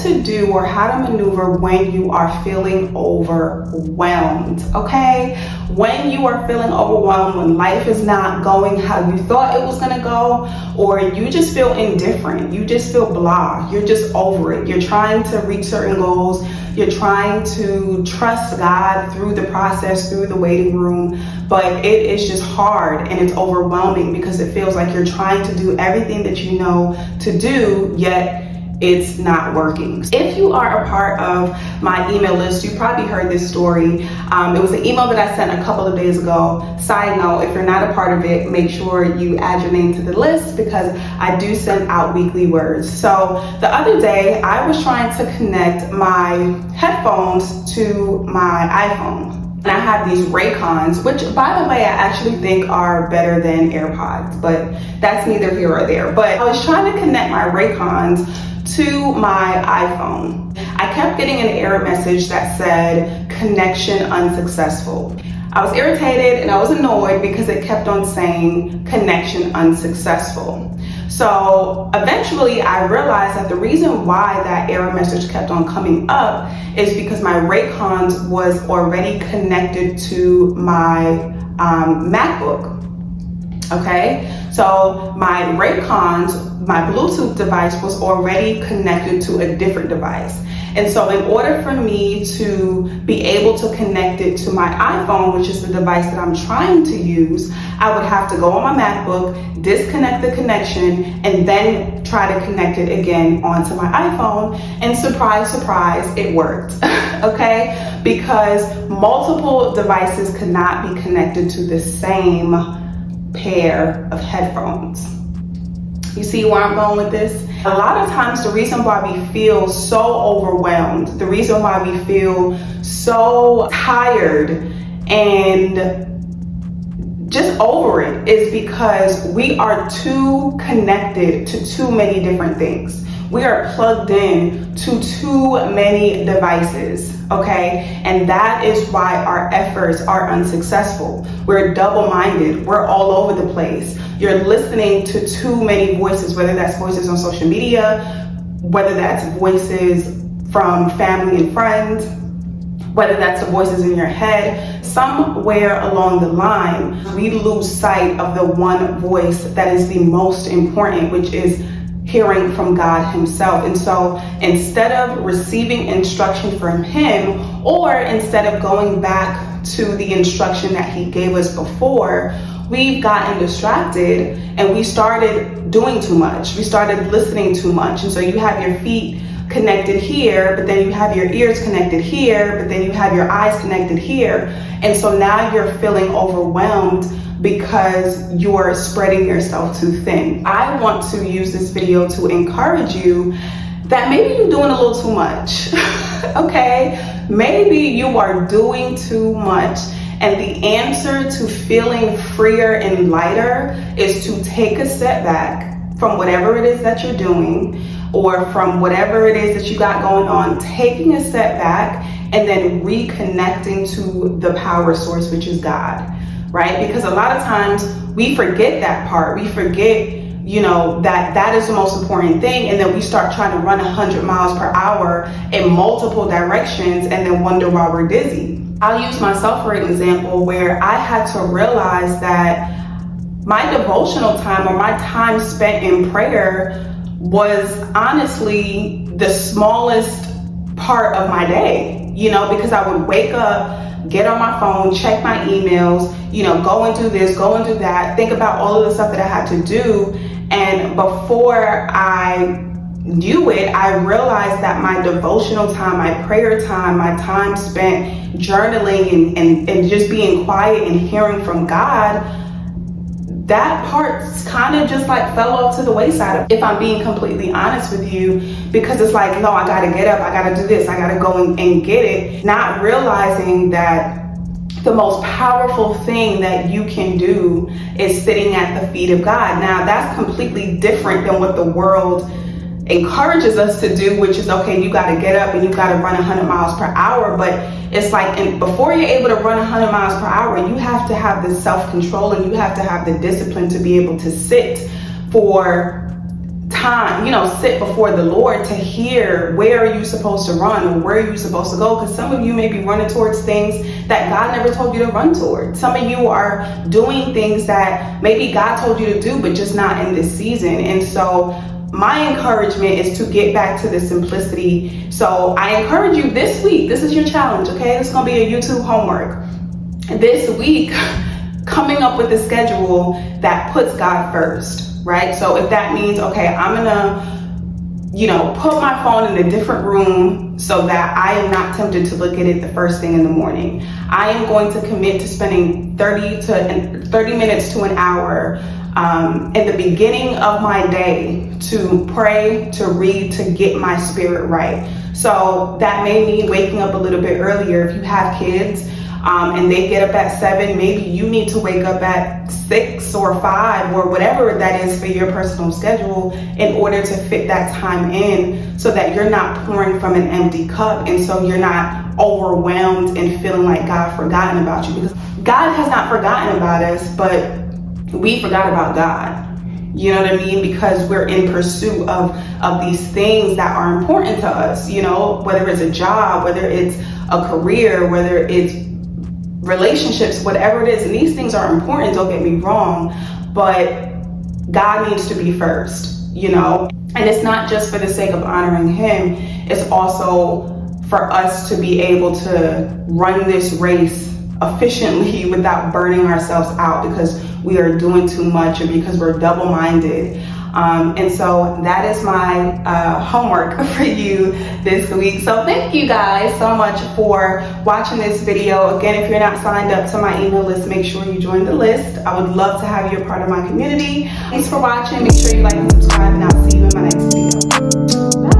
to do or how to maneuver when you are feeling overwhelmed, okay? When you are feeling overwhelmed, when life is not going how you thought it was gonna go, or you just feel indifferent, you just feel blah, you're just over it. You're trying to reach certain goals, you're trying to trust God through the process, through the waiting room, but it is just hard and it's overwhelming because it feels like you're trying to do everything that you know to do, yet it's not working. If you are a part of my email list, you probably heard this story. It was an email that I sent a couple of days ago. Side note, if you're not a part of it, make sure you add your name to the list because I do send out weekly words. So the other day, I was trying to connect my headphones to my iPhone. And I have these Raycons, which by the way, I actually think are better than AirPods, but that's neither here or there. But I was trying to connect my Raycons to my iPhone. I kept getting an error message that said connection unsuccessful. I was irritated and I was annoyed because it kept on saying connection unsuccessful. So eventually I realized that the reason why that error message kept on coming up is because my Raycons was already connected to my MacBook. Okay, so my Raycons, my Bluetooth device was already connected to a different device. And so in order for me to be able to connect it to my iPhone, which is the device that I'm trying to use, I would have to go on my MacBook, disconnect the connection, and then try to connect it again onto my iPhone. And surprise, surprise, it worked, okay? Because multiple devices could not be connected to the same pair of headphones. You see where I'm going with this? A lot of times the reason why we feel so overwhelmed, the reason why we feel so tired and just over it is because we are too connected to too many different things. We are plugged in to too many devices, okay? And that is why our efforts are unsuccessful. We're double-minded, we're all over the place. You're listening to too many voices, whether that's voices on social media, whether that's voices from family and friends, whether that's the voices in your head. Somewhere along the line, we lose sight of the one voice that is the most important, which is hearing from God himself. And so instead of receiving instruction from him, or instead of going back to the instruction that he gave us before, we've gotten distracted and we started doing too much. We started listening too much. And so you have your feet connected here, but then you have your ears connected here, but then you have your eyes connected here. And so now you're feeling overwhelmed because you're spreading yourself too thin. I want to use this video to encourage you that maybe you're doing a little too much, okay? Maybe you are doing too much. And the answer to feeling freer and lighter is to take a step back from whatever it is that you're doing or from whatever it is that you got going on, taking a step back and then reconnecting to the power source, which is God, right? Because a lot of times we forget that part. We forget, you know, that is the most important thing. And then we start trying to run 100 miles per hour in multiple directions and then wonder why we're dizzy. I'll use myself for an example where I had to realize that my devotional time or my time spent in prayer was honestly the smallest part of my day, you know, because I would wake up, get on my phone, check my emails, you know, go and do this, go and do that, think about all of the stuff that I had to do. And before I knew it, I realized that my devotional time, my prayer time, my time spent journaling and just being quiet and hearing from God, that part kind of just like fell off to the wayside, if I'm being completely honest with you, because it's like, no, I gotta get up, I gotta do this, I gotta go and get it, not realizing that the most powerful thing that you can do is sitting at the feet of God. Now, that's completely different than what the world encourages us to do, which is, okay, you got to get up and you got to run 100 miles per hour. But it's like, and before you're able to run 100 miles per hour, you have to have the self-control and you have to have the discipline to be able to sit for time time, sit before the Lord to hear where are you supposed to run or where are you supposed to go, because some of you may be running towards things that God never told you to run towards. Some of you are doing things that maybe God told you to do, but just not in this season. And so my encouragement is to get back to the simplicity. So I encourage you this week, this is your challenge, okay? It's gonna be a YouTube homework. This week, coming up with a schedule that puts God first, right? So if that means, okay, I'm gonna, put my phone in a different room so that I am not tempted to look at it the first thing in the morning. I am going to commit to spending 30 minutes to an hour in the beginning of my day to pray, to read, to get my spirit right. So that may mean waking up a little bit earlier. If you have kids, and they get up at 7, maybe you need to wake up at 6 or 5 or whatever that is for your personal schedule in order to fit that time in, so that you're not pouring from an empty cup, and so you're not overwhelmed and feeling like God forgotten about you, because God has not forgotten about us, but we forgot about God. You know what I mean? Because we're in pursuit of these things that are important to us, whether it's a job, whether it's a career, whether it's relationships, whatever it is. And these things are important, don't get me wrong, but God needs to be first, and it's not just for the sake of honoring him. It's also for us to be able to run this race efficiently without burning ourselves out because we are doing too much or because we're double-minded. And so that is my homework for you this week. So thank you guys so much for watching this video. Again, if you're not signed up to my email list, make sure you join the list. I would love to have you a part of my community. Thanks for watching. Make sure you like and subscribe, and I'll see you in my next video. Bye.